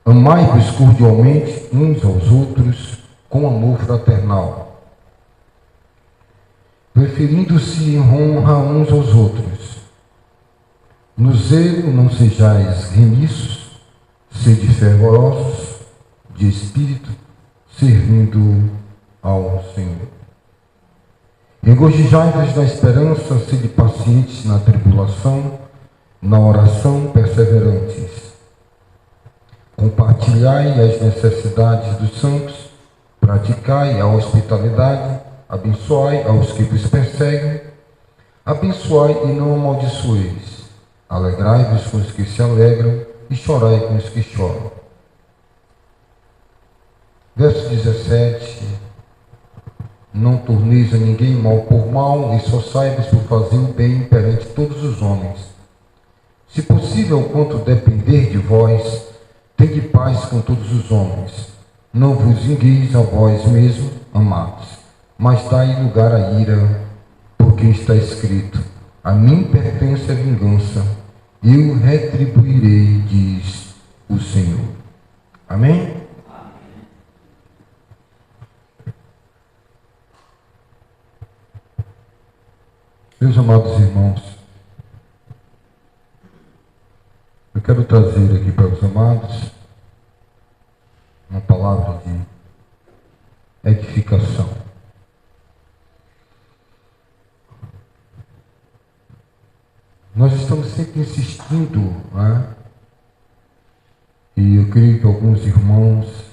Amai-vos cordialmente uns aos outros com amor fraternal, preferindo-se em honra uns aos outros. No zelo não sejais remisso, sede fervorosos de espírito, servindo ao Senhor. Regozijai-vos na esperança, sede pacientes na tribulação, na oração perseverantes. Compartilhai as necessidades dos santos, praticai a hospitalidade, abençoai aos que vos perseguem, abençoai e não amaldiçoeis. Alegrai-vos com os que se alegram e chorai com os que choram. Verso 17. Não torneis a ninguém mal por mal, e só saibas por fazer o bem perante todos os homens. Se possível, quanto depender de vós, tende paz com todos os homens. Não vos vingueis a vós mesmos, amados, mas dai lugar à ira, porque está escrito: a mim pertence a vingança, eu retribuirei, diz o Senhor. Amém? Meus amados irmãos, eu quero trazer aqui para os amados uma palavra de edificação. Nós estamos sempre insistindo, né? E eu creio que alguns irmãos,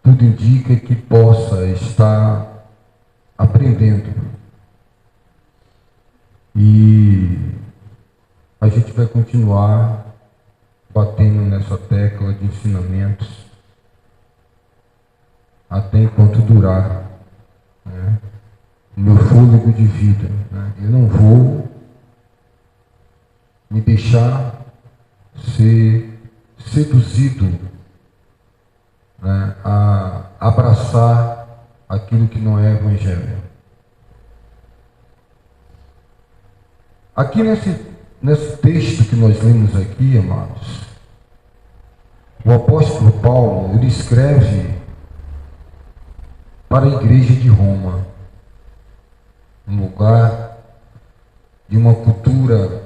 tudo indica que possa estar aprendendo. E a gente vai continuar batendo nessa tecla de ensinamentos até enquanto durar, né, o meu fôlego de vida. Né? Eu não vou me deixar ser seduzido, né, a abraçar aquilo que não é evangelho. Aqui nesse texto que nós lemos aqui, amados, o apóstolo Paulo, ele escreve para a igreja de Roma, um lugar de uma cultura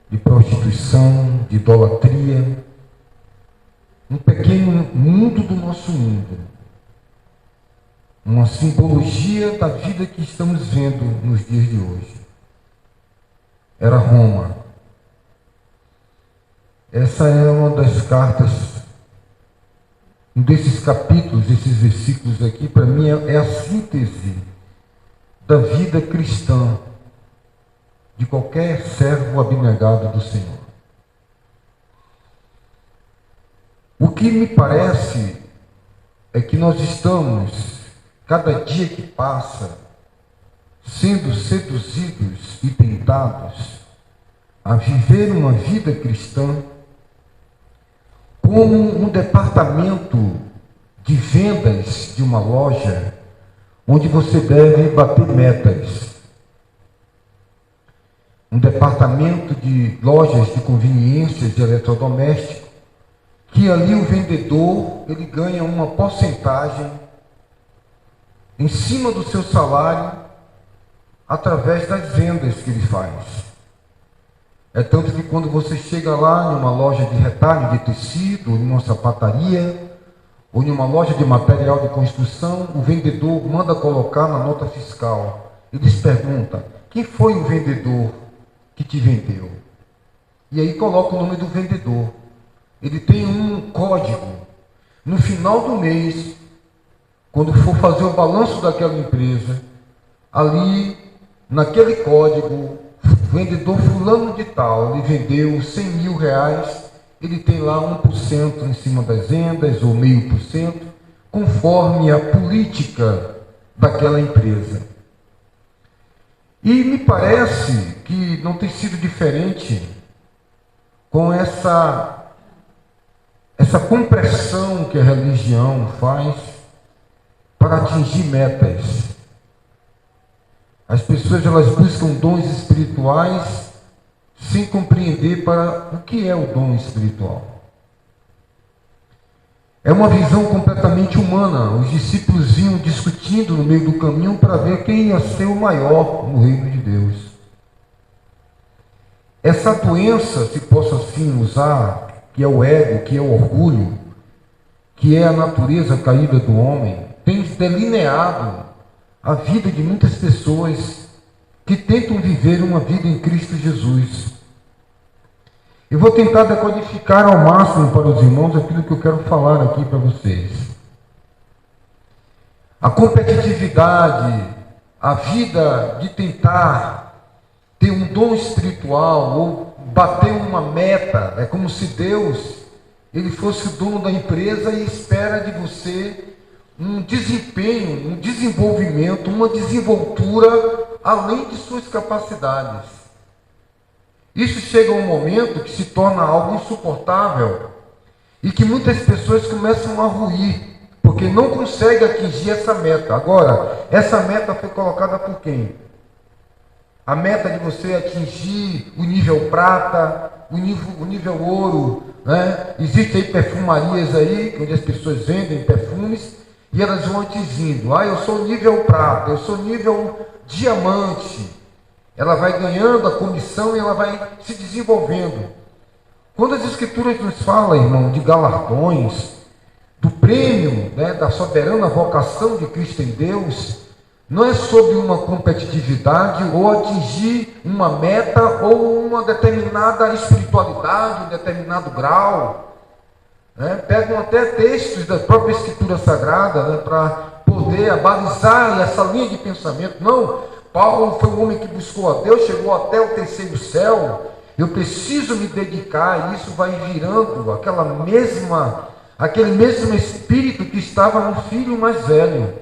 de prostituição, de idolatria, um pequeno mundo do nosso mundo, uma simbologia da vida que estamos vendo nos dias de hoje. Era Roma. Essa é uma das cartas, um desses capítulos, esses versículos aqui, para mim é a síntese da vida cristã de qualquer servo abnegado do Senhor. O que me parece é que nós estamos, cada dia que passa, sendo seduzidos e tentados a viver uma vida cristã como um departamento de vendas de uma loja onde você deve bater metas. Um departamento de lojas de conveniências de eletrodoméstico, que ali o vendedor ele ganha uma porcentagem em cima do seu salário através das vendas que ele faz. É tanto que quando você chega lá em uma loja de retalho de tecido, ou em uma sapataria, ou em uma loja de material de construção, o vendedor manda colocar na nota fiscal. Eles perguntam: quem foi o vendedor que te vendeu? E aí coloca o nome do vendedor. Ele tem um código. No final do mês, quando for fazer o balanço daquela empresa, ali, naquele código, vendedor fulano de tal, ele vendeu 100 mil reais, ele tem lá 1% em cima das vendas, ou 0,5%, conforme a política daquela empresa. E me parece que não tem sido diferente com essa compressão que a religião faz para atingir metas. As pessoas elas buscam dons espirituais sem compreender para o que é o dom espiritual. É uma visão completamente humana. Os discípulos vinham discutindo no meio do caminho para ver quem ia ser o maior no reino de Deus. Essa doença, se posso assim usar, que é o ego, que é o orgulho, que é a natureza caída do homem, tem delineado a vida de muitas pessoas que tentam viver uma vida em Cristo Jesus. Eu vou tentar decodificar ao máximo para os irmãos aquilo que eu quero falar aqui para vocês. A competitividade, a vida de tentar ter um dom espiritual ou bater uma meta, é como se Deus ele fosse o dono da empresa e espera de você um desempenho, um desenvolvimento, uma desenvoltura além de suas capacidades. Isso chega a um momento que se torna algo insuportável e que muitas pessoas começam a ruir, porque não conseguem atingir essa meta. Agora, essa meta foi colocada por quem? A meta de você atingir o nível prata, o nível ouro, né? Existem aí perfumarias aí, onde as pessoas vendem perfumes, e elas vão atingindo. Eu sou nível prata, eu sou nível diamante. Ela vai ganhando a comissão e ela vai se desenvolvendo. Quando as Escrituras nos falam, irmão, de galardões, do prêmio, né, da soberana vocação de Cristo em Deus, não é sobre uma competitividade ou atingir uma meta ou uma determinada espiritualidade, um determinado grau. Né? Pegam até textos da própria Escritura Sagrada, né, para poder abalizar essa linha de pensamento. Não, Paulo foi um homem que buscou a Deus, chegou até o terceiro céu. Eu preciso me dedicar, e isso vai virando aquele mesmo espírito que estava no filho mais velho.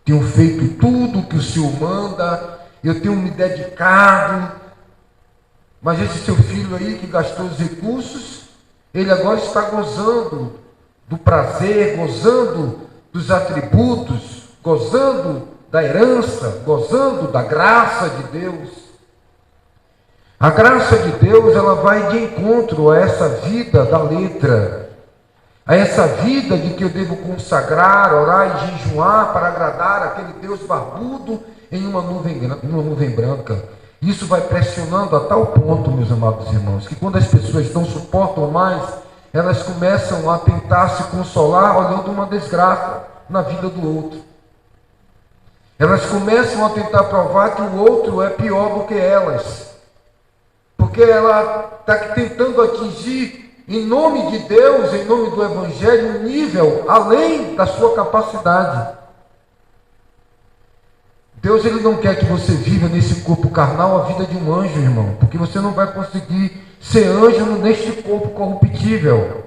Tenho feito tudo o que o Senhor manda, eu tenho me dedicado, mas esse seu filho aí que gastou os recursos, ele agora está gozando do prazer, gozando dos atributos, gozando da herança, gozando da graça de Deus. A graça de Deus, ela vai de encontro a essa vida da letra, a essa vida de que eu devo consagrar, orar e jejuar para agradar aquele Deus barbudo em uma nuvem branca. Isso vai pressionando a tal ponto, meus amados irmãos, que quando as pessoas não suportam mais, elas começam a tentar se consolar olhando uma desgraça na vida do outro. Elas começam a tentar provar que o outro é pior do que elas, porque ela está tentando atingir, em nome de Deus, em nome do Evangelho, um nível além da sua capacidade. Deus ele não quer que você viva nesse corpo carnal a vida de um anjo, irmão, porque você não vai conseguir ser anjo neste corpo corruptível.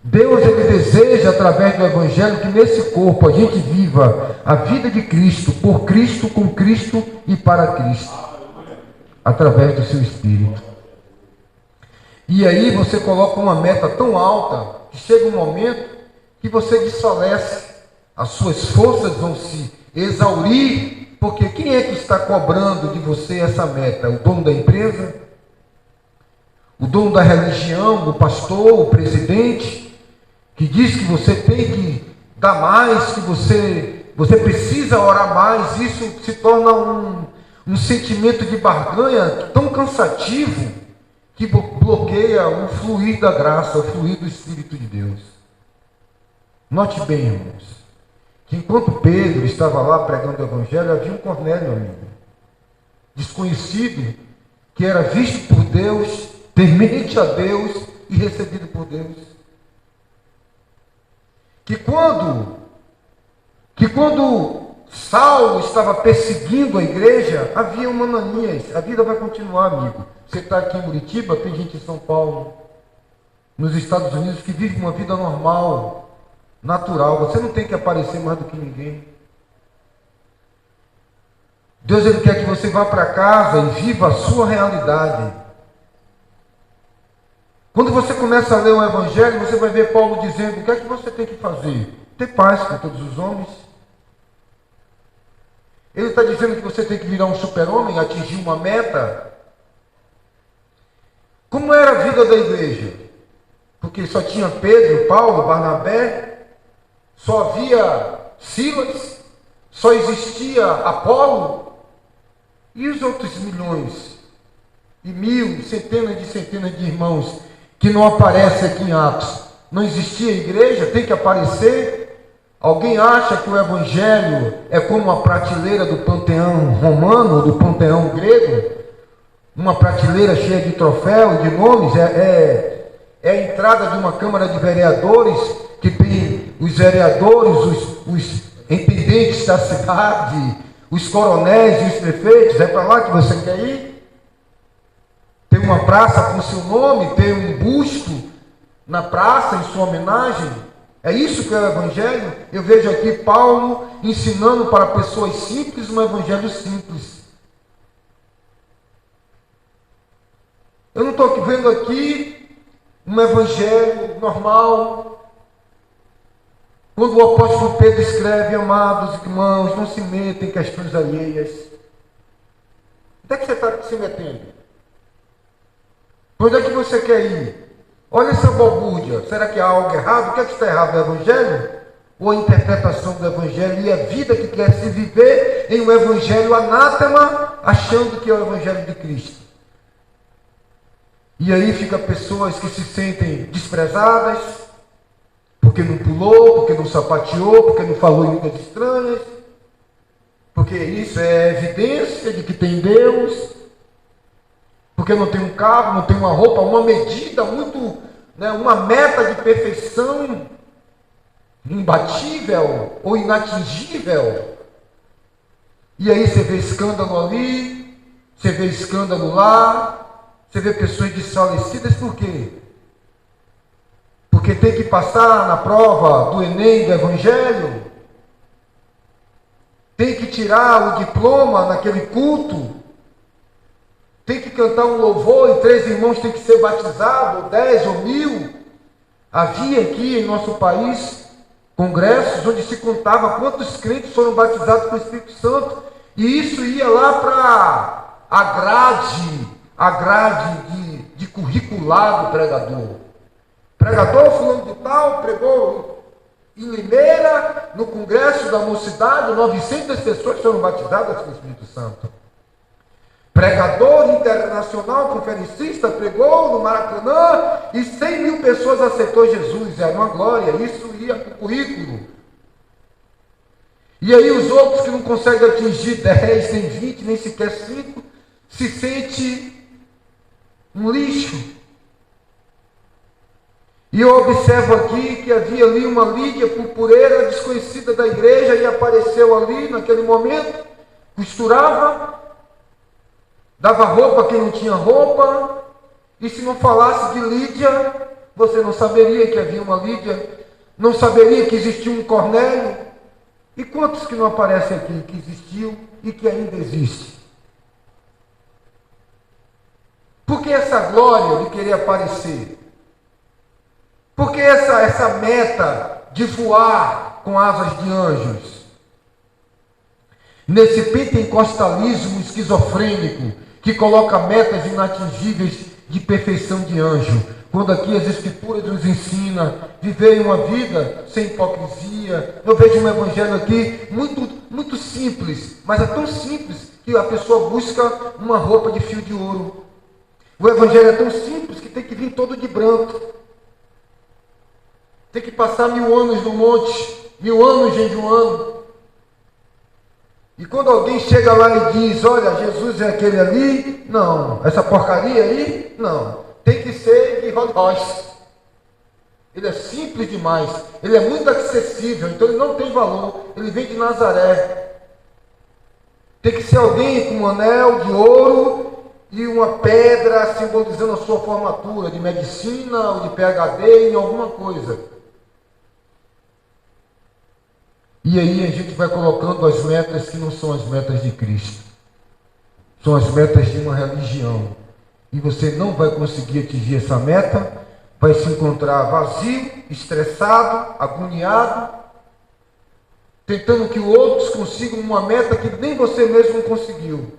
Deus ele deseja, através do Evangelho, que nesse corpo a gente viva a vida de Cristo, por Cristo, com Cristo e para Cristo, através do seu Espírito. E aí você coloca uma meta tão alta, que chega um momento que você desfalece, as suas forças vão se exaurir, porque quem é que está cobrando de você essa meta? O dono da empresa? O dono da religião? O pastor? O presidente? Que diz que você tem que dar mais, que você precisa orar mais. Isso se torna um sentimento de barganha tão cansativo que bloqueia o fluir da graça, o fluir do Espírito de Deus. Note bem, irmãos, que enquanto Pedro estava lá pregando o Evangelho, havia um Cornélio, amigo, desconhecido, que era visto por Deus, temente a Deus e recebido por Deus. Que quando Saulo estava perseguindo a igreja, havia um Ananias. A vida vai continuar, amigo. Você está aqui em Muritiba, tem gente em São Paulo, nos Estados Unidos, que vive uma vida normal, natural. Você não tem que aparecer mais do que ninguém. Deus ele quer que você vá para casa e viva a sua realidade. Quando você começa a ler o Evangelho, você vai ver Paulo dizendo: o que é que você tem que fazer? Ter paz com todos os homens. Ele está dizendo que você tem que virar um super-homem, atingir uma meta. Como era a vida da igreja? porque só tinha Pedro, Paulo, Barnabé, só havia Silas, só existia Apolo, e os outros milhões, e mil, centenas de irmãos, que não aparecem aqui em Atos. Não existia igreja, tem que aparecer. Alguém acha que o Evangelho é como a prateleira do panteão romano, do panteão grego? Uma prateleira cheia de troféu e de nomes? É a entrada de uma Câmara de Vereadores, que tem os vereadores, os intendentes da cidade, os coronéis e os prefeitos. É para lá que você quer ir? Tem uma praça com seu nome, tem um busto na praça em sua homenagem? É isso que é o Evangelho? Eu vejo aqui Paulo ensinando para pessoas simples um Evangelho simples. Eu não estou vendo aqui um Evangelho normal. Quando o apóstolo Pedro escreve: amados irmãos, não se metam em questões alheias. Onde é que você está se metendo? Para onde é que você quer ir? Olha essa balbúrdia. Será que há algo errado? O que é que está errado no Evangelho? Ou a interpretação do Evangelho e a vida que quer se viver em um Evangelho anátema, achando que é o Evangelho de Cristo? E aí fica pessoas que se sentem desprezadas, porque não pulou, porque não sapateou, porque não falou em línguas estranhas, porque isso é evidência de que tem Deus. Porque não tem um carro, não tem uma roupa, uma medida muito, uma meta de perfeição imbatível ou inatingível. E aí você vê escândalo ali, você vê escândalo lá, você vê pessoas desfalecidas. Por quê? Porque tem que passar na prova do Enem do Evangelho, tem que tirar o diploma naquele culto, tem que cantar um louvor e 3 irmãos têm que ser batizados, ou 10 ou 1000. Havia aqui em nosso país congressos onde se contava quantos crentes foram batizados com o Espírito Santo, e isso ia lá para a grade de curricular do pregador. Pregador fulano de tal pregou em Limeira, no congresso da mocidade, 900 pessoas foram batizadas com o Espírito Santo. Pregador internacional, conferencista, pregou no Maracanã e 100.000 pessoas aceitou Jesus. Era uma glória, isso ia para o currículo. E aí os outros que não conseguem atingir 10, nem 20, nem sequer 5, se sente um lixo. E eu observo aqui que havia ali uma Lídia purpureira, desconhecida da igreja, e apareceu ali naquele momento, costurava, dava roupa a quem não tinha roupa, e se não falasse de Lídia, você não saberia que havia uma Lídia, não saberia que existia um Cornélio. E quantos que não aparecem aqui, que existiu e que ainda existe? Por que essa glória de querer aparecer? Por que essa meta de voar com asas de anjos? Nesse pentecostalismo esquizofrênico, que coloca metas inatingíveis de perfeição de anjo, quando aqui as Escrituras nos ensina viver uma vida sem hipocrisia. Eu vejo um evangelho aqui muito simples, mas é tão simples que a pessoa busca uma roupa de fio de ouro. O evangelho é tão simples que tem que vir todo de branco, tem que passar 1000 anos no monte, 1000 anos jejuando. E quando alguém chega lá e diz: olha, Jesus é aquele ali, não, essa porcaria aí, não, tem que ser de Rolls Royce. Ele é simples demais, ele é muito acessível, então ele não tem valor, ele vem de Nazaré. Tem que ser alguém com um anel de ouro e uma pedra simbolizando a sua formatura de medicina ou de PhD em alguma coisa. E aí a gente vai colocando as metas que não são as metas de Cristo. São as metas de uma religião. E você não vai conseguir atingir essa meta, vai se encontrar vazio, estressado, agoniado, tentando que outros consigam uma meta que nem você mesmo conseguiu.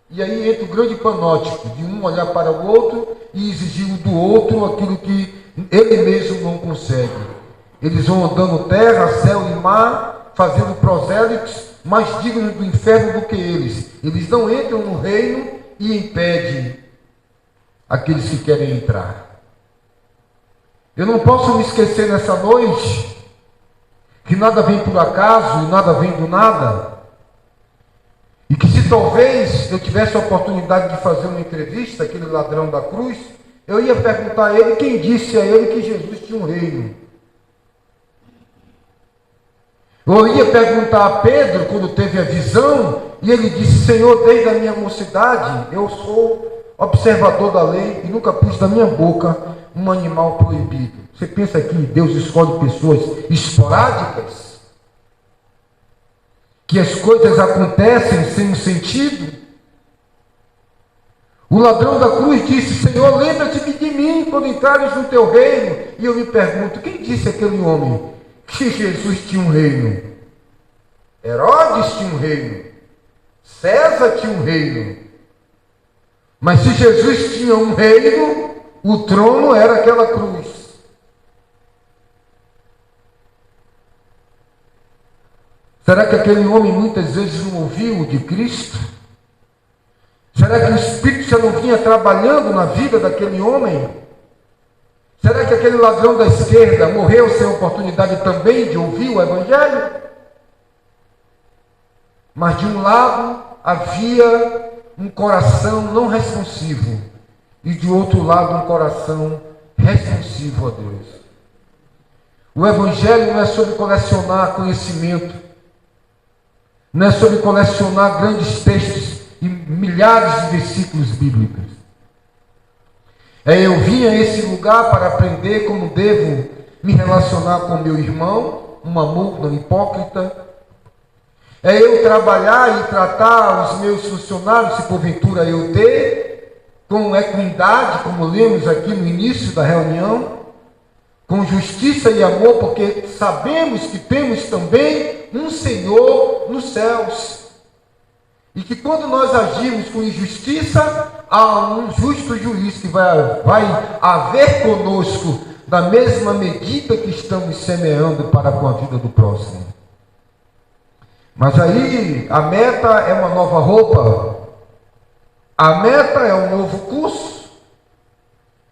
E aí entra o grande panótipo de um olhar para o outro e exigir do outro aquilo que ele mesmo não consegue. Eles vão andando terra, céu e mar, fazendo prosélitos mais dignos do inferno do que eles. Eles não entram no reino e impedem aqueles que querem entrar. Eu não posso me esquecer nessa noite que nada vem por acaso e nada vem do nada. E que se talvez eu tivesse a oportunidade de fazer uma entrevista, aquele ladrão da cruz, eu ia perguntar a ele quem disse a ele que Jesus tinha um reino. Eu ia perguntar a Pedro, quando teve a visão, e ele disse: Senhor, desde a minha mocidade, eu sou observador da lei e nunca pus da minha boca um animal proibido. Você pensa que Deus escolhe pessoas esporádicas? Que as coisas acontecem sem um sentido? O ladrão da cruz disse: Senhor, lembra-te de mim quando entrares no teu reino. E eu me pergunto, quem disse aquele homem que Jesus tinha um reino? Herodes tinha um reino, César tinha um reino. Mas se Jesus tinha um reino, o trono era aquela cruz. Será que aquele homem muitas vezes não ouviu de Cristo? Será que o Espírito já não vinha trabalhando na vida daquele homem? Será que aquele ladrão da esquerda morreu sem oportunidade também de ouvir o Evangelho? Mas de um lado havia um coração não responsivo e de outro lado um coração responsivo a Deus. O Evangelho não é sobre colecionar conhecimento, não é sobre colecionar grandes textos e milhares de versículos bíblicos. Eu vim a esse lugar para aprender como devo me relacionar com meu irmão, um amor não hipócrita. Eu trabalhar e tratar os meus funcionários, se porventura eu ter, com equidade, como lemos aqui no início da reunião, com justiça e amor, porque sabemos que temos também um Senhor nos céus. E que quando nós agimos com injustiça, há um justo juiz que vai haver conosco da mesma medida que estamos semeando para com a vida do próximo. Mas aí a meta é uma nova roupa, a meta é um novo curso.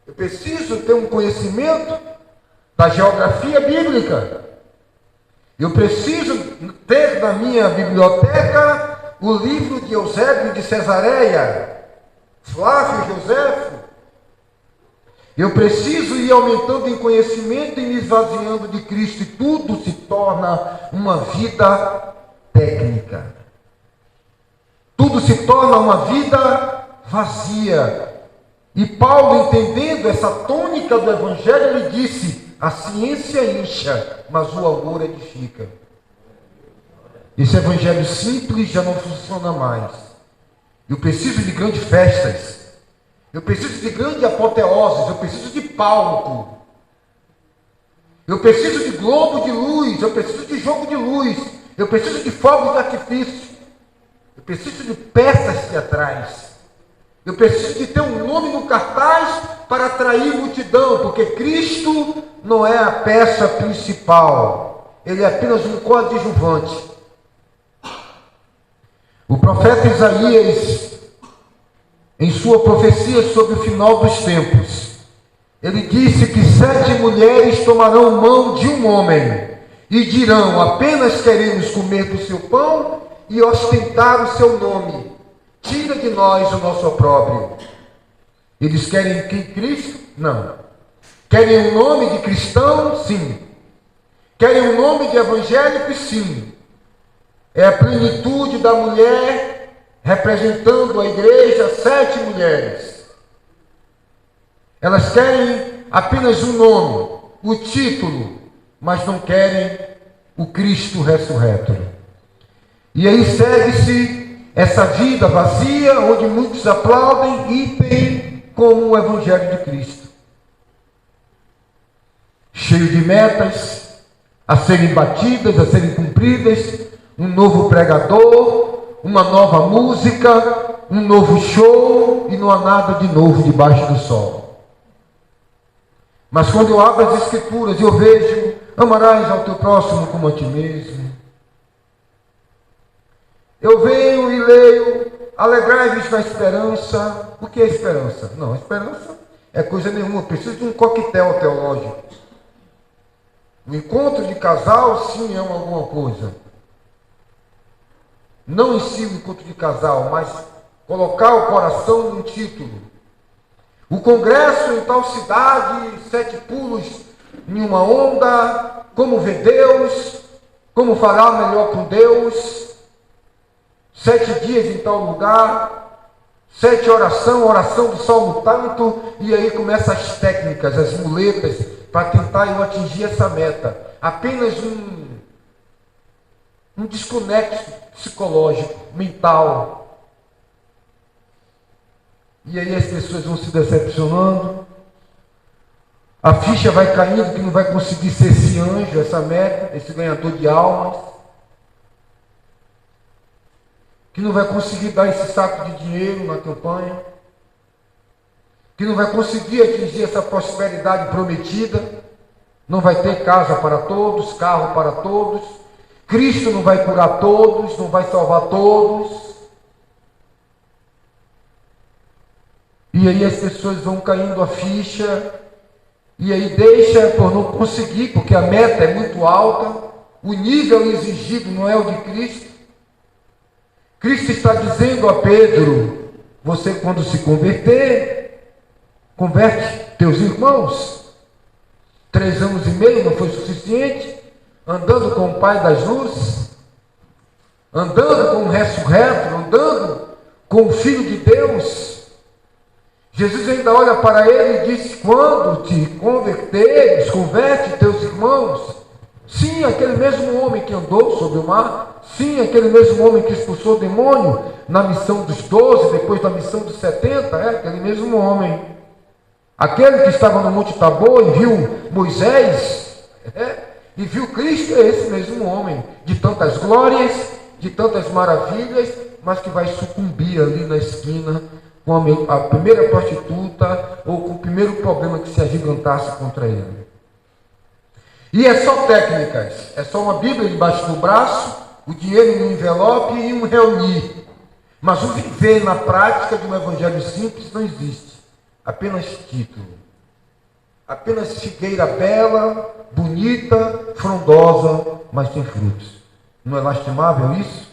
Eu preciso ter um conhecimento da geografia bíblica. Eu preciso ter na minha biblioteca o livro de Eusébio de Cesareia, Flávio Joséfo. Eu preciso ir aumentando em conhecimento e me esvaziando de Cristo, e tudo se torna uma vida técnica. Tudo se torna uma vida vazia. E Paulo, entendendo essa tônica do Evangelho, ele disse: a ciência incha, mas o amor edifica. Esse Evangelho simples já não funciona mais. Eu preciso de grandes festas. Eu preciso de grandes apoteoses. Eu preciso de palco. Eu preciso de globo de luz. Eu preciso de jogo de luz. Eu preciso de fogos de artifício. Eu preciso de peças teatrais. Eu preciso de ter um nome no cartaz para atrair multidão, porque Cristo não é a peça principal. Ele é apenas um coadjuvante. O profeta Isaías, em sua profecia sobre o final dos tempos, ele disse que 7 mulheres tomarão mão de um homem e dirão: apenas queremos comer do seu pão e ostentar o seu nome. Tira de nós o nosso opróbrio. Eles querem que Cristo? Não. Querem o nome de cristão? Sim. Querem o nome de evangélico? Sim. É a plenitude da mulher representando a igreja, 7 mulheres. Elas querem apenas um nome, o título, mas não querem o Cristo ressurreto. E aí segue-se essa vida vazia, onde muitos aplaudem e tem como o Evangelho de Cristo, cheio de metas a serem batidas, a serem cumpridas, um novo pregador, uma nova música, um novo show, e não há nada de novo debaixo do sol. Mas quando eu abro as Escrituras, eu vejo: amarás ao teu próximo como a ti mesmo. Eu venho e leio: alegrai-vos na esperança. O que é esperança? Não, a esperança é coisa nenhuma, preciso de um coquetel teológico. O encontro de casal, sim, é alguma coisa. Não em si o encontro de casal, mas colocar o coração num título. O congresso em tal cidade, 7 pulos em uma onda, como ver Deus, como falar melhor com Deus, 7 dias em tal lugar, 7 oração do salmo tanto, e aí começam as técnicas, as muletas, para tentar eu atingir essa meta. Apenas um desconexo psicológico, mental. E aí as pessoas vão se decepcionando, a ficha vai caindo que não vai conseguir ser esse anjo, essa meta, esse ganhador de almas, que não vai conseguir dar esse saco de dinheiro na campanha, que não vai conseguir atingir essa prosperidade prometida, não vai ter casa para todos, carro para todos, Cristo não vai curar todos, não vai salvar todos. E aí as pessoas vão caindo a ficha, e aí deixa por não conseguir, porque a meta é muito alta, o nível exigido não é o de Cristo. Cristo está dizendo a Pedro: você, quando se converter, converte teus irmãos. 3 anos e meio não foi suficiente, andando com o Pai das luzes, andando com o ressurreto, andando com o Filho de Deus. Jesus ainda olha para ele e diz: quando te converteres, converte teus irmãos. Sim, aquele mesmo homem que andou sobre o mar, sim, aquele mesmo homem que expulsou o demônio na missão dos 12, depois da missão dos 70, aquele mesmo homem. Aquele que estava no Monte Tabor e viu Moisés, e viu Cristo, é esse mesmo homem, de tantas glórias, de tantas maravilhas, mas que vai sucumbir ali na esquina, com a primeira prostituta, ou com o primeiro problema que se agigantasse contra ele. E é só técnicas, é só uma Bíblia debaixo do braço, o dinheiro no envelope e um reunir. Mas o viver na prática de um evangelho simples não existe. Apenas título. Apenas figueira bela, bonita, frondosa, mas sem frutos. Não é lastimável isso?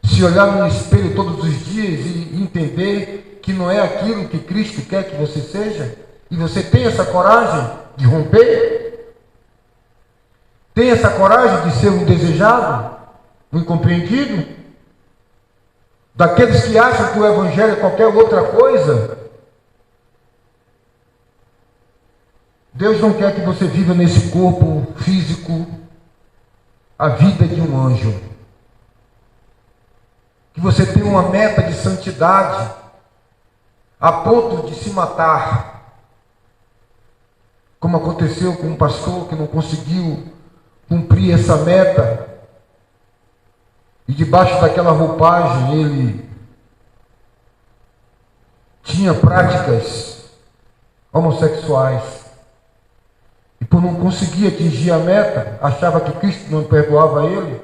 Se olhar no espelho todos os dias e entender que não é aquilo que Cristo quer que você seja, e você tem essa coragem de romper? Tem essa coragem de ser um indesejado, um incompreendido? Daqueles que acham que o Evangelho é qualquer outra coisa? Deus não quer que você viva nesse corpo físico a vida de um anjo. Que você tenha uma meta de santidade a ponto de se matar, como aconteceu com um pastor que não conseguiu cumprir essa meta, e debaixo daquela roupagem ele tinha práticas homossexuais, e por não conseguir atingir a meta, achava que Cristo não perdoava ele,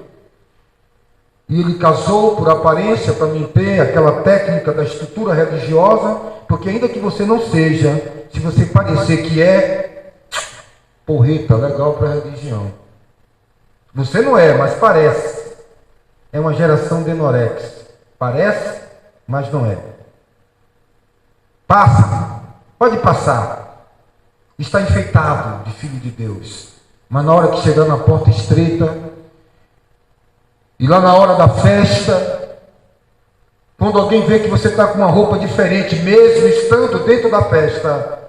e ele casou por aparência para manter aquela técnica da estrutura religiosa, porque ainda que você não seja, se você parecer que é, porreta, legal para a religião. Você não é, mas parece. É uma geração de enorex. Parece, mas não é. Passa, pode passar. Está enfeitado de filho de Deus. Mas na hora que chegar na porta estreita, e lá na hora da festa, quando alguém vê que você está com uma roupa diferente, mesmo estando dentro da festa,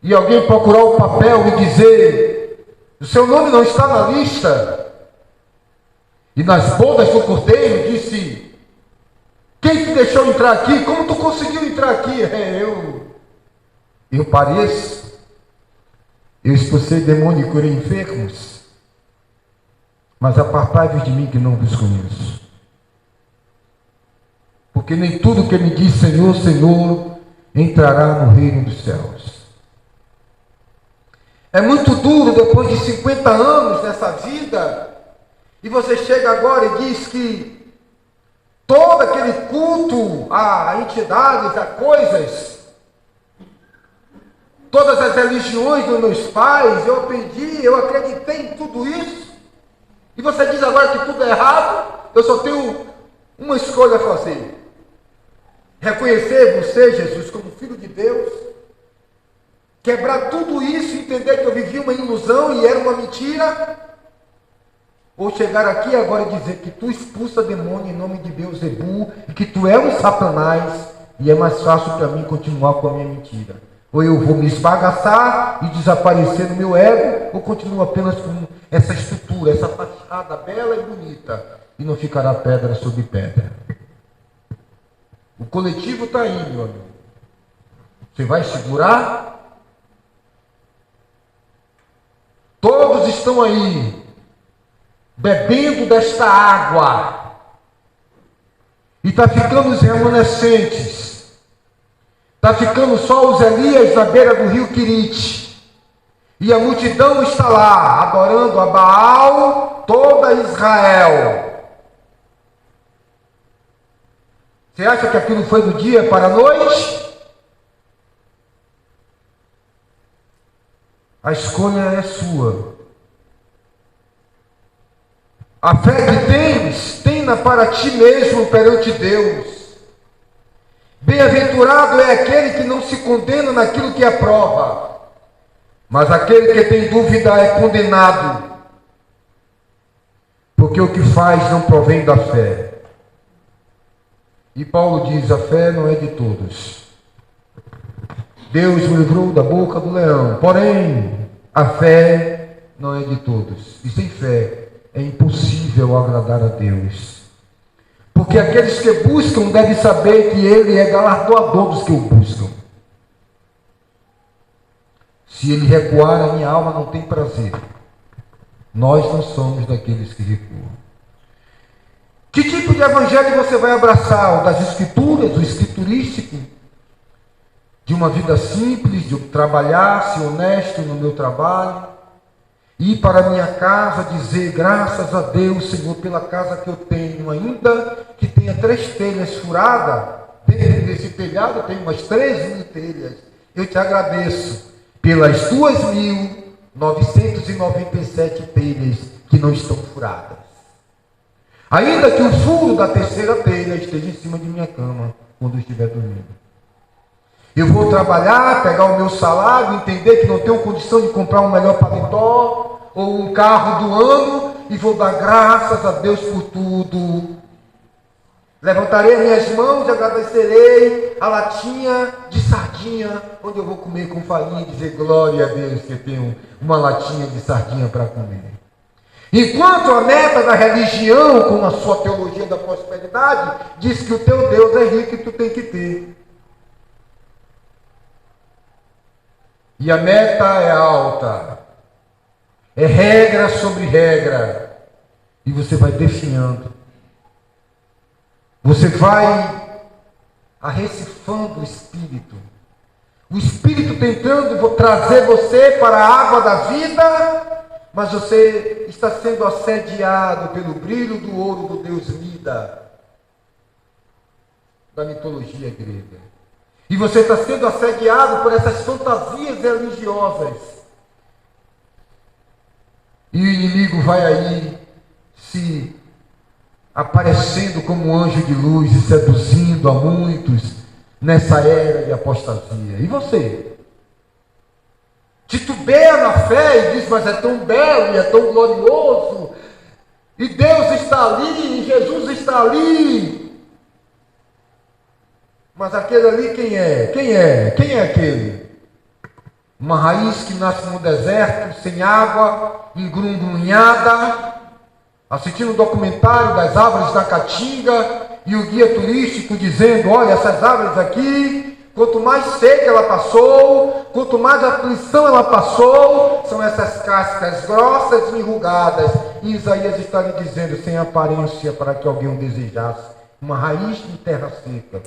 e alguém procurar o papel e dizer: o seu nome não está na lista, e nas bodas do cordeiro disse: quem te deixou entrar aqui? Como tu conseguiu entrar aqui? Eu pareço, eu expulsei demônio e curei enfermos, mas apartai-vos de mim que não vos conheço. Porque nem tudo que me diz Senhor, Senhor, entrará no reino dos céus. É muito duro depois de 50 anos nessa vida, e você chega agora e diz que todo aquele culto a entidades, a coisas, todas as religiões dos meus pais, eu aprendi, eu acreditei em tudo isso, e você diz agora que tudo é errado. Eu só tenho uma escolha a fazer: reconhecer você, Jesus, como Filho de Deus, quebrar tudo isso e entender que eu vivi uma ilusão e era uma mentira, ou chegar aqui agora e dizer que tu expulsa demônio em nome de Beelzebul e que tu é um Satanás, e é mais fácil para mim continuar com a minha mentira. Ou eu vou me esbagaçar e desaparecer no meu ego, ou continuo apenas com essa estrutura, essa fachada bela e bonita, e não ficará pedra sobre pedra. O coletivo está aí, meu amigo. Você vai segurar? Todos estão aí, bebendo desta água, e está ficando os remanescentes. Está ficando só os Elias na beira do rio Quirite. E a multidão está lá, adorando a Baal, toda Israel. Você acha que aquilo foi do dia para a noite? A escolha é sua. A fé que tens, tenha para ti mesmo perante Deus. Bem-aventurado é aquele que não se condena naquilo que aprova, mas aquele que tem dúvida é condenado, porque o que faz não provém da fé. E Paulo diz: a fé não é de todos. Deus me livrou da boca do leão, porém a fé não é de todos. E sem fé é impossível agradar a Deus. Porque aqueles que buscam devem saber que Ele é galardoador dos que o buscam. Se Ele recuar, a minha alma não tem prazer. Nós não somos daqueles que recuam. Que tipo de evangelho você vai abraçar? O das escrituras, o escriturístico? De uma vida simples, de eu trabalhar, ser honesto no meu trabalho, ir para a minha casa, dizer graças a Deus, Senhor, pela casa que eu tenho, ainda que tenha 3 telhas furadas, dentro desse telhado eu tenho umas 3.000 telhas, eu te agradeço pelas 2.997 telhas que não estão furadas. Ainda que o furo da 3ª telha esteja em cima de minha cama, quando eu estiver dormindo. Eu vou trabalhar, pegar o meu salário, entender que não tenho condição de comprar um melhor paletó ou um carro do ano, e vou dar graças a Deus por tudo. Levantarei as minhas mãos e agradecerei a latinha de sardinha, onde eu vou comer com farinha e dizer glória a Deus que eu tenho uma latinha de sardinha para comer. Enquanto a meta da religião, com a sua teologia da prosperidade, diz que o teu Deus é rico e tu tem que ter. E a meta é alta, é regra sobre regra, e você vai definhando, você vai arrecifando o Espírito tentando trazer você para a água da vida, mas você está sendo assediado pelo brilho do ouro do Deus Mida, da mitologia grega. E você está sendo assediado por essas fantasias religiosas. E o inimigo vai aí se aparecendo como um anjo de luz e seduzindo a muitos nessa era de apostasia. E você? Titubeia na fé e diz: mas é tão belo e é tão glorioso. E Deus está ali, e Jesus está ali. Mas aquele ali quem é? Quem é? Quem é aquele? Uma raiz que nasce no deserto, sem água, engrunhada, assistindo o documentário das árvores da Caatinga, e o guia turístico dizendo: olha, essas árvores aqui, quanto mais sede ela passou, quanto mais aflição ela passou, são essas cascas grossas e enrugadas. E Isaías está lhe dizendo, sem aparência para que alguém o desejasse, uma raiz em terra seca,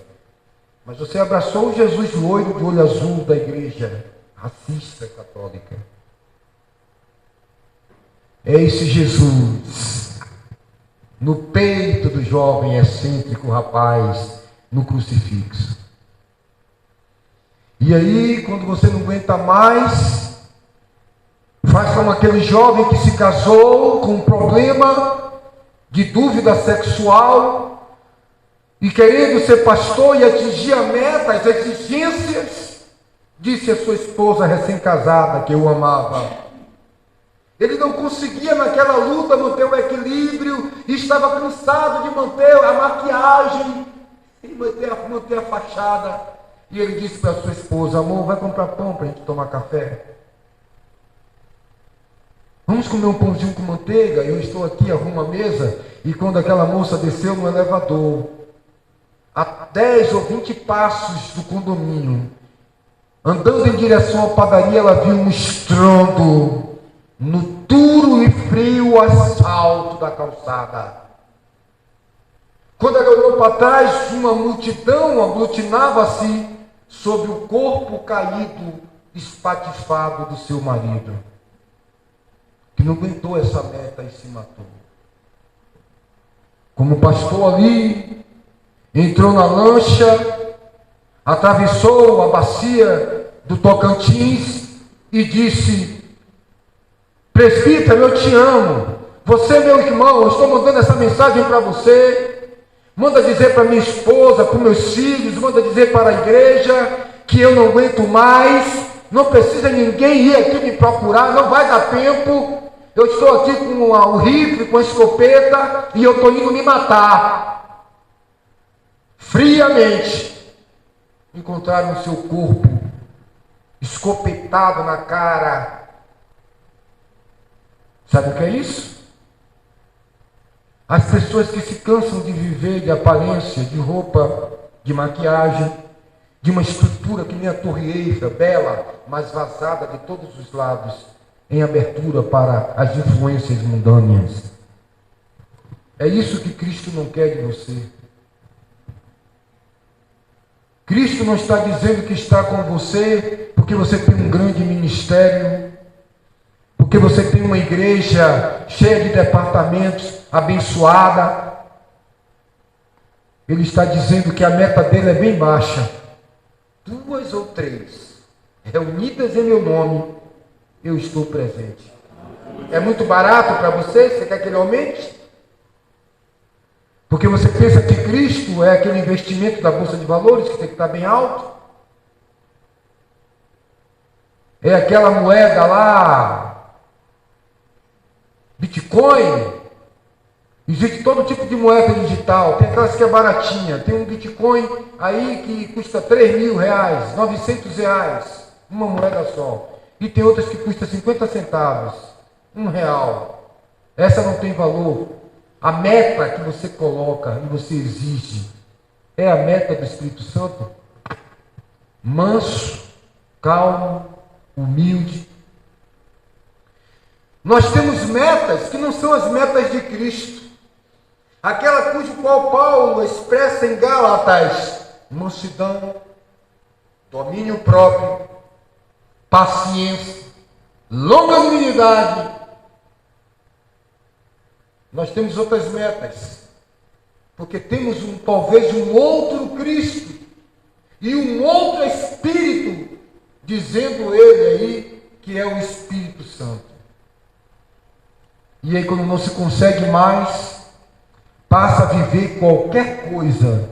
Mas você abraçou o Jesus loiro de olho azul da igreja racista católica. É esse Jesus no peito do jovem excêntrico rapaz no crucifixo. E aí, quando você não aguenta mais, faz como aquele jovem que se casou com um problema de dúvida sexual e querendo ser pastor e atingir a meta, as exigências, disse a sua esposa recém-casada que o amava. Ele não conseguia naquela luta manter o equilíbrio e estava cansado de manter a maquiagem e manter a fachada. E ele disse para sua esposa: amor, vai comprar pão para a gente tomar café? Vamos comer um pãozinho com manteiga? Eu estou aqui, arrumo a mesa. E quando aquela moça desceu no elevador, a 10 ou 20 passos do condomínio, andando em direção à padaria, ela viu um estrondo no duro e frio asfalto da calçada. Quando ela olhou para trás, uma multidão aglutinava-se sobre o corpo caído, espatifado do seu marido, que não aguentou essa meta e se matou. Como pastor ali, entrou na lancha, atravessou a bacia do Tocantins e disse: presbítero, eu te amo, você é meu irmão, eu estou mandando essa mensagem para você. Manda dizer para minha esposa, para meus filhos, manda dizer para a igreja que eu não aguento mais, não precisa ninguém ir aqui me procurar, não vai dar tempo. Eu estou aqui com o rifle, com a escopeta e eu estou indo me matar. Friamente encontraram o seu corpo escopetado na cara. Sabe o que é isso? As pessoas que se cansam de viver de aparência, de roupa, de maquiagem, de uma estrutura que nem a Torre Eiffel, bela, mas vazada de todos os lados, em abertura para as influências mundâneas. É isso que Cristo não quer de você. Cristo não está dizendo que está com você porque você tem um grande ministério, porque você tem uma igreja cheia de departamentos, abençoada. Ele está dizendo que a meta dele é bem baixa. 2 ou 3 reunidas em meu nome, eu estou presente. É muito barato para você? Você quer que ele aumente? Porque você pensa que Cristo é aquele investimento da Bolsa de Valores que tem que estar bem alto? É aquela moeda lá, Bitcoin? Existe todo tipo de moeda digital. Tem aquelas que é baratinha. Tem um Bitcoin aí que custa 3 mil reais, 900 reais, uma moeda só. E tem outras que custam 50 centavos, R$1. Essa não tem valor. A meta que você coloca e você exige é a meta do Espírito Santo. Manso, calmo, humilde. Nós temos metas que não são as metas de Cristo. Aquela cujo qual Paulo expressa em Gálatas: mansidão, domínio próprio, paciência, longanimidade. Nós temos outras metas, porque temos talvez um outro Cristo e um outro Espírito, dizendo ele aí que é o Espírito Santo. E aí, quando não se consegue mais, passa a viver qualquer coisa,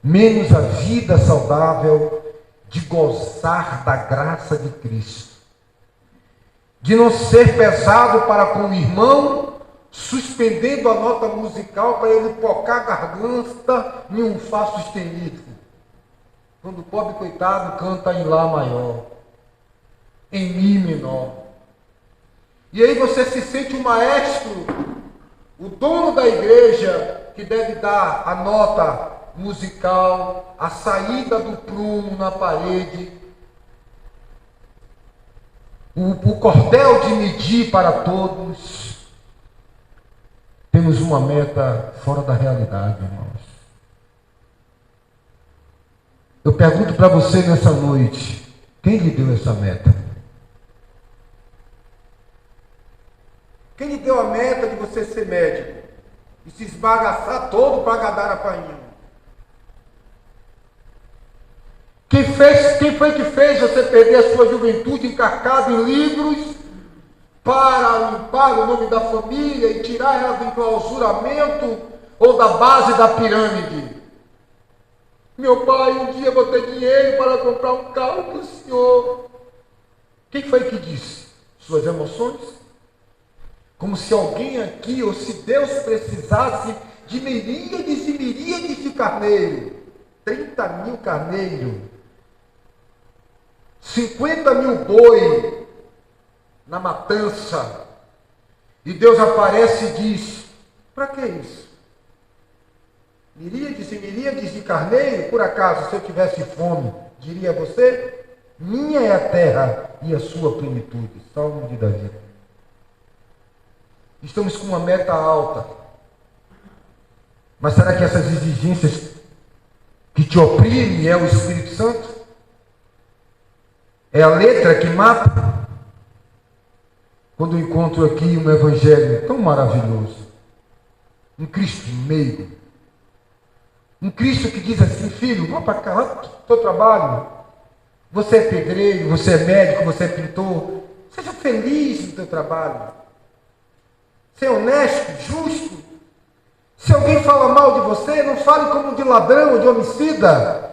menos a vida saudável de gozar da graça de Cristo, de não ser pesado para com o irmão, suspendendo a nota musical para ele tocar a garganta em um Fá sustenido, quando o pobre coitado canta em Lá maior, em Mi menor. E aí você se sente o maestro, o dono da igreja, que deve dar a nota musical, a saída do prumo na parede, o cordel de medir para todos. Temos uma meta fora da realidade, irmãos. Eu pergunto para você nessa noite, quem lhe deu essa meta? Quem lhe deu a meta de você ser médico e se esbagaçar todo para agradar a painho? Quem foi que fez você perder a sua juventude encarcado em livros para limpar o nome da família e tirar ela do enclausuramento ou da base da pirâmide? Meu pai, um dia vou ter dinheiro para comprar um carro para o senhor. Quem foi que disse? Suas emoções? Como se alguém aqui, ou se Deus precisasse de miríades e miríades de carneiro. 30 mil carneiros. 50 mil boi na matança. E Deus aparece e diz, para que isso? Miríades e miríades de carneiro? Por acaso, se eu tivesse fome, diria a você, minha é a terra e a sua plenitude. Salmo de Davi. Estamos com uma meta alta. Mas será que essas exigências que te oprimem é o Espírito Santo? É a letra que mata? Quando eu encontro aqui um evangelho tão maravilhoso, um Cristo meigo, um Cristo que diz assim, filho, vá para cá, vá para o teu trabalho. Você é pedreiro, você é médico, você é pintor. Seja feliz no teu trabalho. Seja honesto, justo. Se alguém fala mal de você, não fale como de ladrão ou de homicida.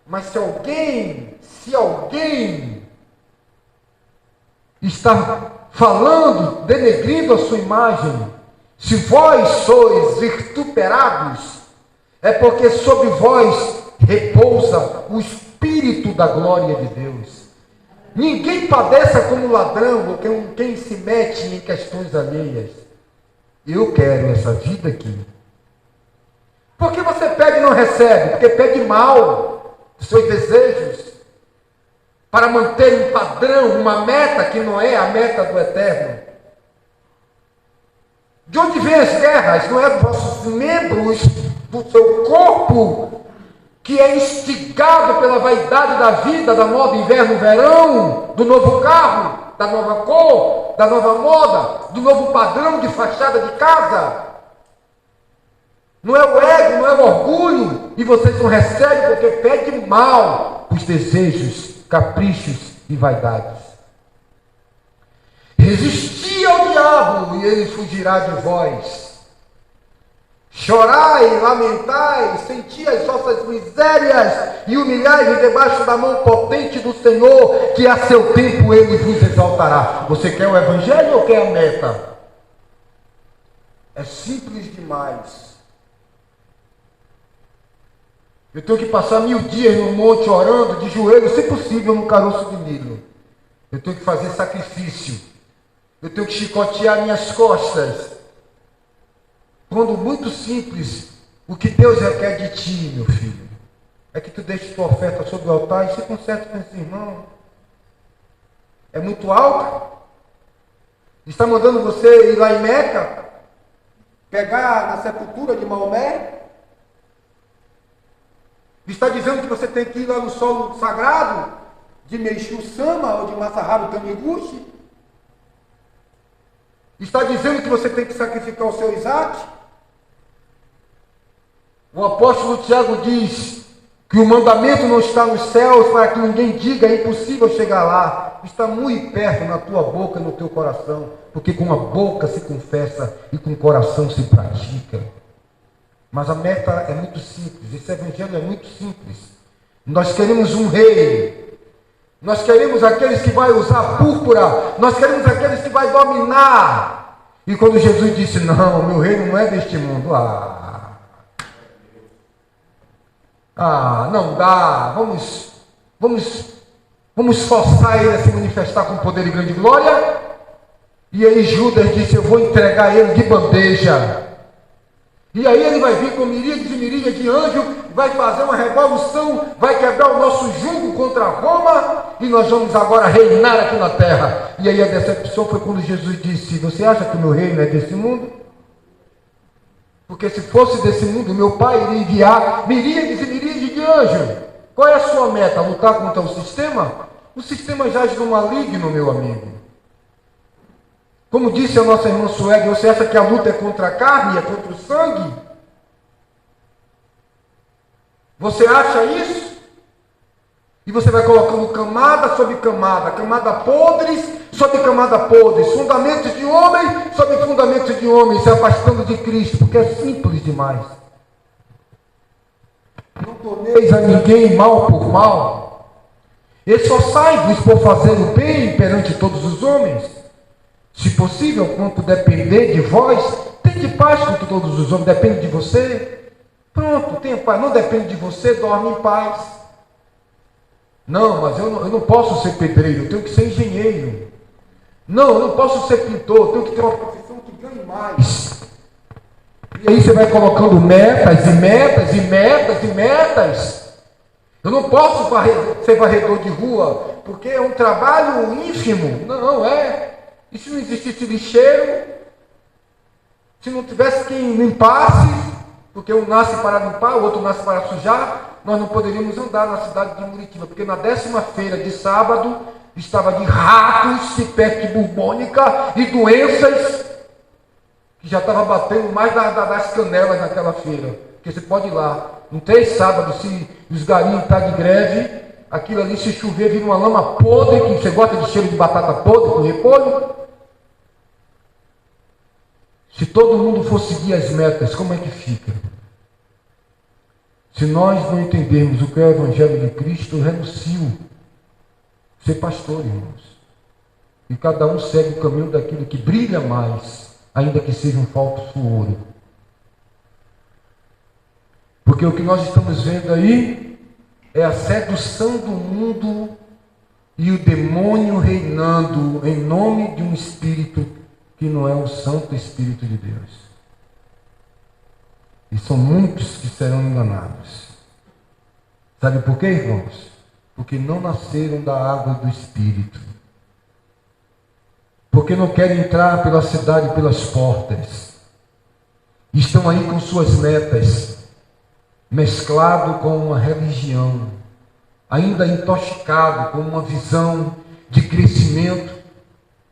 Mas se alguém está falando, denegrindo a sua imagem, se vós sois vituperados, é porque sobre vós repousa o Espírito da glória de Deus. Ninguém padeça como ladrão ou quem se mete em questões alheias. Eu quero essa vida aqui. Por que você pede e não recebe? Porque pede mal os seus desejos para manter um padrão, uma meta que não é a meta do eterno. De onde vêm as guerras? Não é dos vossos membros, do seu corpo, que é instigado pela vaidade da vida, da moda inverno, verão, do novo carro, da nova cor, da nova moda, do novo padrão de fachada de casa. Não é o ego, não é o orgulho, e vocês não recebem porque pedem mal os desejos, caprichos e vaidades. Resisti ao diabo e ele fugirá de vós. Chorai, lamentai, senti as vossas misérias e humilhai-vos debaixo da mão potente do Senhor, que a seu tempo ele vos exaltará. Você quer o evangelho ou quer a meta? É simples demais. Eu tenho que passar 1000 dias no monte orando de joelhos, se possível, no caroço de milho. Eu tenho que fazer sacrifício. Eu tenho que chicotear minhas costas. Quando muito simples, o que Deus requer de ti, meu filho, é que tu deixes tua oferta sobre o altar e se conserte com esse irmão. É muito alto? Está mandando você ir lá em Meca, pegar na sepultura de Maomé? Está dizendo que você tem que ir lá no solo sagrado de Meishu Sama ou de Masaharu Taniguchi? Está dizendo que você tem que sacrificar o seu Isaac? O apóstolo Tiago diz que o mandamento não está nos céus para que ninguém diga é impossível chegar lá. Está muito perto na tua boca e no teu coração, porque com a boca se confessa e com o coração se pratica. Mas a meta é muito simples, esse evangelho é muito simples. Nós queremos um rei, nós queremos aqueles que vai usar púrpura, nós queremos aqueles que vai dominar. E quando Jesus disse, não, meu reino não é deste mundo, não dá, vamos forçar ele a se manifestar com poder e grande glória. E aí Judas disse, eu vou entregar ele de bandeja. E aí ele vai vir com miríades e miríades de anjos, vai fazer uma revolução, vai quebrar o nosso jugo contra Roma, e nós vamos agora reinar aqui na terra. E aí a decepção foi quando Jesus disse, você acha que o meu reino é desse mundo? Porque se fosse desse mundo, meu pai iria enviar miríades e miríades de anjos. Qual é a sua meta? Lutar contra o sistema? O sistema jaz no maligno, meu amigo. Como disse a nossa irmã Sueli, você acha que a luta é contra a carne, é contra o sangue? Você acha isso? E você vai colocando camada sobre camada, camada podres sobre camada podres, fundamentos de homem sobre fundamentos de homem, se afastando de Cristo, porque é simples demais. Não torneis a ninguém mal por mal. Esforçai-vos por fazer o bem perante todos os homens. Se possível, quanto depender de vós, tende paz com todos os homens. Depende de você? Pronto, tenha paz. Não depende de você, dorme em paz. Não, mas eu não posso ser pedreiro, eu tenho que ser engenheiro. Não, eu não posso ser pintor, eu tenho que ter uma profissão que ganhe mais. E aí você vai colocando metas e metas e metas e metas. Eu não posso ser varredor de rua, porque é um trabalho ínfimo. Não é. E se não existisse lixeiro? Se não tivesse quem limpasse, porque um nasce para limpar, o outro nasce para sujar, nós não poderíamos andar na cidade de Muritiba, porque na 10ª-feira de sábado estava de ratos, de peste bubônica e doenças que já estava batendo mais das canelas naquela feira. Porque você pode ir lá, em 3 sábados, se os galinhos estão de greve, aquilo ali, se chover, vira uma lama podre, que você gosta de cheiro de batata podre com repolho. Se todo mundo for seguir as metas, como é que fica? Se nós não entendermos o que é o Evangelho de Cristo, eu renuncio ser pastor, irmãos. E cada um segue o caminho daquilo que brilha mais, ainda que seja um falso ouro. Porque o que nós estamos vendo aí é a sedução do mundo e o demônio reinando em nome de um espírito que não é o Santo Espírito de Deus. E são muitos que serão enganados. Sabe por quê, irmãos? Porque não nasceram da água do Espírito. Porque não querem entrar pela cidade pelas portas. Estão aí com suas metas, mesclado com uma religião, ainda intoxicado com uma visão de crescimento,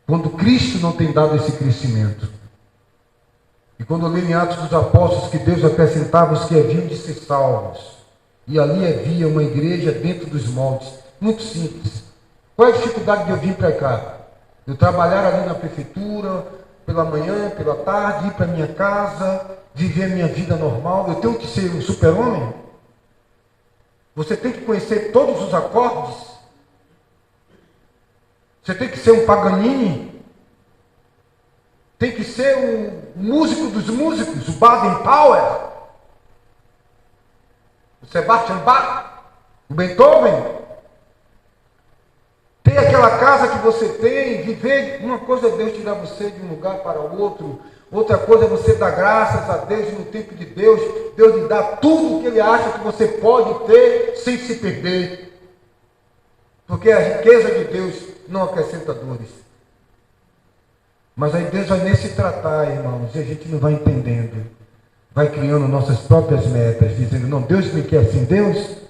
quando Cristo não tem dado esse crescimento. E quando eu leio em Atos dos Apóstolos que Deus acrescentava os que haviam de ser salvos, e ali havia uma igreja dentro dos moldes, muito simples. Qual é a dificuldade de eu vir para cá? Eu trabalhar ali na prefeitura, pela manhã, pela tarde, ir para minha casa, viver a minha vida normal. Eu tenho que ser um super-homem? Você tem que conhecer todos os acordes? Você tem que ser um Paganini? Tem que ser o músico dos músicos, o Baden Powell? O Sebastian Bach? O Beethoven? Ter aquela casa que você tem, viver, uma coisa é Deus tirar você de um lugar para o outro, outra coisa é você dar graças a Deus e no tempo de Deus, Deus lhe dá tudo o que Ele acha que você pode ter sem se perder. Porque a riqueza de Deus não acrescenta dores. Mas aí Deus vai nesse tratar, irmãos, e a gente não vai entendendo. Vai criando nossas próprias metas, dizendo, não, Deus me quer assim, Deus?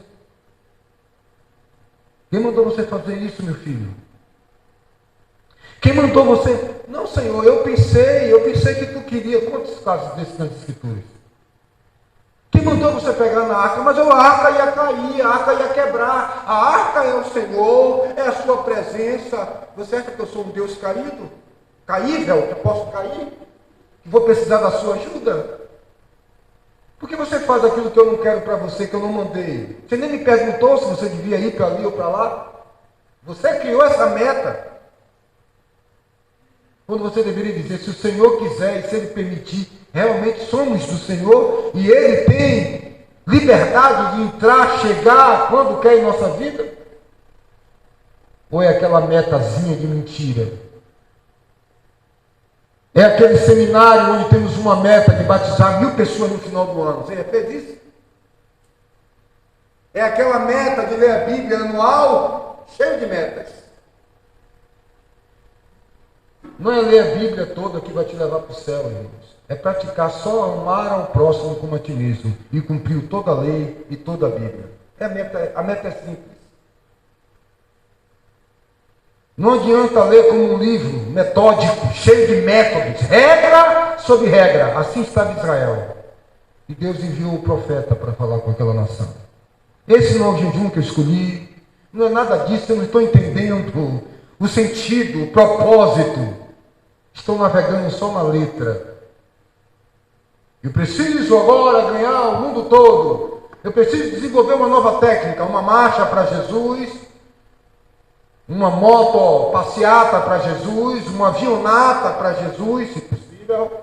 Quem mandou você fazer isso, meu filho? Quem mandou você? Não, Senhor, eu pensei que tu queria. Quantos casos desses nas Escrituras? Quem mandou você pegar na arca? Mas a arca ia cair, a arca ia quebrar. A arca é o Senhor, é a sua presença. Você acha que eu sou um Deus caído? Caível, que posso cair? Que vou precisar da sua ajuda? Por que você faz aquilo que eu não quero para você, que eu não mandei? Você nem me perguntou se você devia ir para ali ou para lá? Você criou essa meta. Quando você deveria dizer, se o Senhor quiser e se Ele permitir, realmente somos do Senhor e Ele tem liberdade de entrar, chegar quando quer em nossa vida? Ou é aquela metazinha de mentira? É aquele seminário onde temos uma meta de batizar 1000 pessoas no final do ano. Você já fez isso? É aquela meta de ler a Bíblia anual, cheio de metas. Não é ler a Bíblia toda que vai te levar para o céu, irmãos. É praticar só amar ao próximo como a ti mesmo e cumprir toda a lei e toda a Bíblia. A meta é simples. Não adianta ler como um livro metódico, cheio de métodos, regra sobre regra. Assim estava Israel. E Deus enviou o profeta para falar com aquela nação. Esse não é o jejum que eu escolhi. Não é nada disso, eu não estou entendendo o sentido, o propósito. Estou navegando só na letra. Eu preciso agora ganhar o mundo todo. Eu preciso desenvolver uma nova técnica, uma marcha para Jesus, uma moto passeata para Jesus, uma avionata para Jesus, se possível.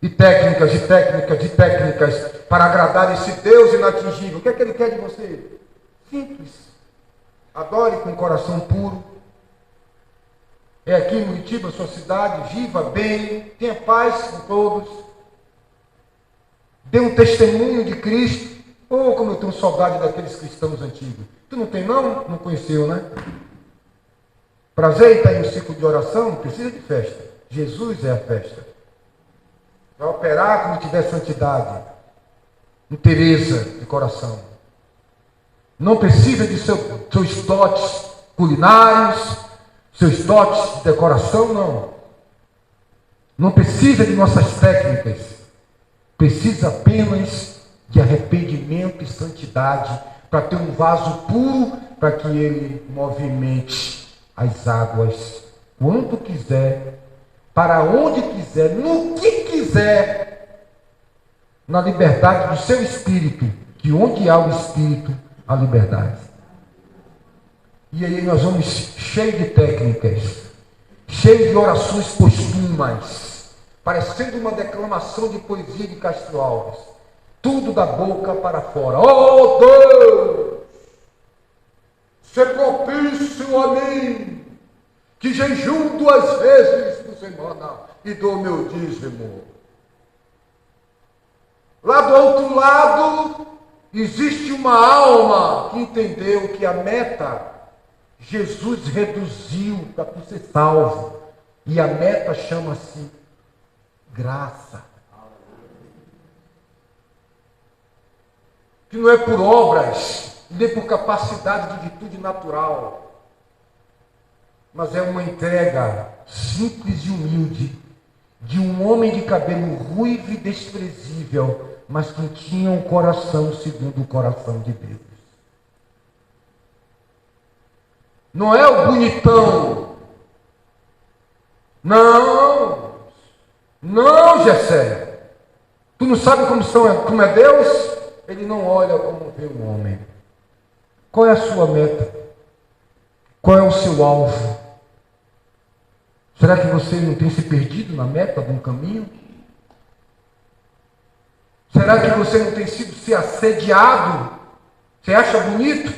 E técnicas, e técnicas, e técnicas para agradar esse Deus inatingível. O que é que Ele quer de você? Simples. Adore com o coração puro. É aqui em Muritiba, sua cidade, viva bem, tenha paz com todos. Dê um testemunho de Cristo. Oh, como eu tenho saudade daqueles cristãos antigos. Tu não tem não? Não conheceu, né? Prazer em estar em um ciclo de oração, não precisa de festa. Jesus é a festa. Vai operar quando tiver santidade, inteireza de coração. Não precisa de seus dotes culinários, seus dotes de decoração, não. Não precisa de nossas técnicas. Precisa apenas de arrependimento e santidade para ter um vaso puro para que ele movimente as águas quando quiser, para onde quiser, no que quiser, na liberdade do seu espírito, que onde há o espírito, há liberdade. E aí nós vamos cheio de técnicas, cheio de orações póstumas, parecendo uma declamação de poesia de Castro Alves. Tudo da boca para fora. Oh Deus, ser propício a mim, que jejum 2 vezes por semana e dou meu dízimo. Lá do outro lado, existe uma alma que entendeu que a meta Jesus reduziu para tu ser salvo. E a meta chama-se graça. Que não é por obras, nem por capacidade de virtude natural, mas é uma entrega simples e humilde de um homem de cabelo ruivo e desprezível, mas que tinha um coração segundo o coração de Deus. Não é o bonitão. Não. Não, Jessé. Tu não sabe como é Deus? Ele não olha como vê um homem. Qual é a sua meta? Qual é o seu alvo? Será que você não tem se perdido na meta de um caminho? Será que você não tem sido se assediado? Você acha bonito?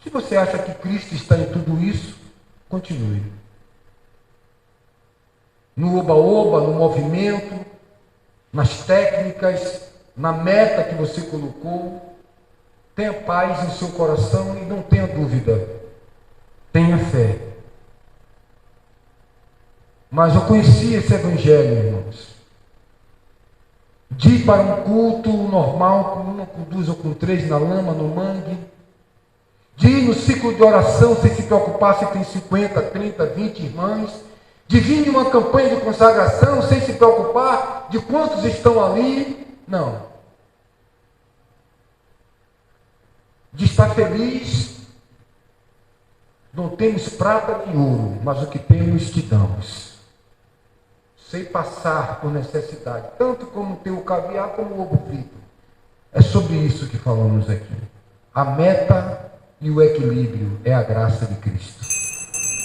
Se você acha que Cristo está em tudo isso, continue. No oba-oba, no movimento, nas técnicas, na meta que você colocou. Tenha paz em seu coração e não tenha dúvida. Tenha fé. Mas eu conheci esse evangelho, irmãos. De ir para um culto normal, com 1, com 2 ou com 3 na lama, no mangue. De ir no ciclo de oração sem se preocupar se tem 50, 30, 20 irmãs. De vir em uma campanha de consagração sem se preocupar de quantos estão ali. Não. De estar feliz, não temos prata nem ouro, mas o que temos te damos. Sem passar por necessidade, tanto como ter o caviar como o ovo frito. É sobre isso que falamos aqui. A meta e o equilíbrio é a graça de Cristo.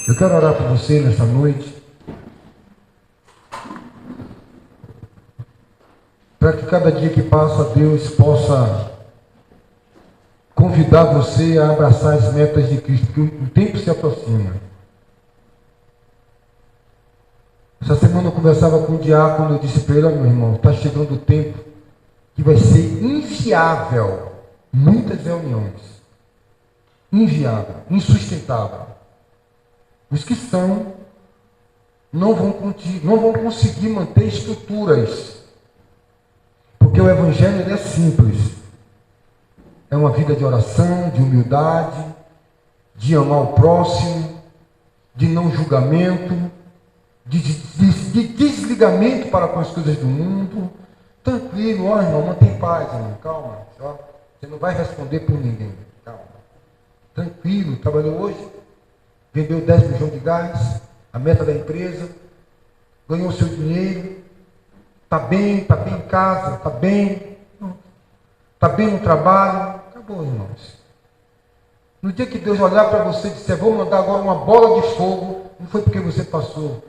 Eu quero orar por você nessa noite, para que cada dia que passa Deus possa convidar você a abraçar as metas de Cristo, porque o tempo se aproxima. Essa semana eu conversava com o diácono, eu disse para ele: olha, meu irmão, está chegando o tempo que vai ser inviável muitas reuniões. Inviável, insustentável. Os que são não vão conseguir manter estruturas, porque o evangelho é simples. é uma vida de oração, de humildade, de amar o próximo, de não julgamento, de desligamento para com as coisas do mundo. Tranquilo, ó irmão, mantém paz, irmão, calma. Ó, você não vai responder por ninguém, calma. Tranquilo, trabalhou hoje, vendeu 10 milhões de gás, a meta da empresa, ganhou seu dinheiro, está bem em casa, está bem no trabalho, acabou, irmãos. No dia que Deus olhar para você e disser, vou mandar agora uma bola de fogo, não foi porque você passou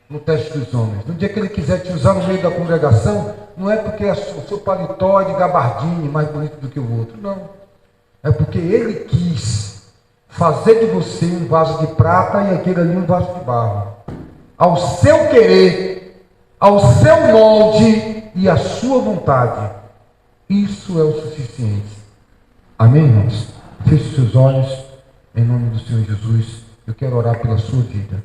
no teste dos homens. No dia que Ele quiser te usar no meio da congregação, não é porque o seu paletó é de gabardine mais bonito do que o outro, não. É porque Ele quis fazer de você um vaso de prata e aquele ali um vaso de barro. Ao seu querer, ao seu molde e à sua vontade. Isso é o suficiente. Amém, irmãos? Feche seus olhos, em nome do Senhor Jesus. Eu quero orar pela sua vida.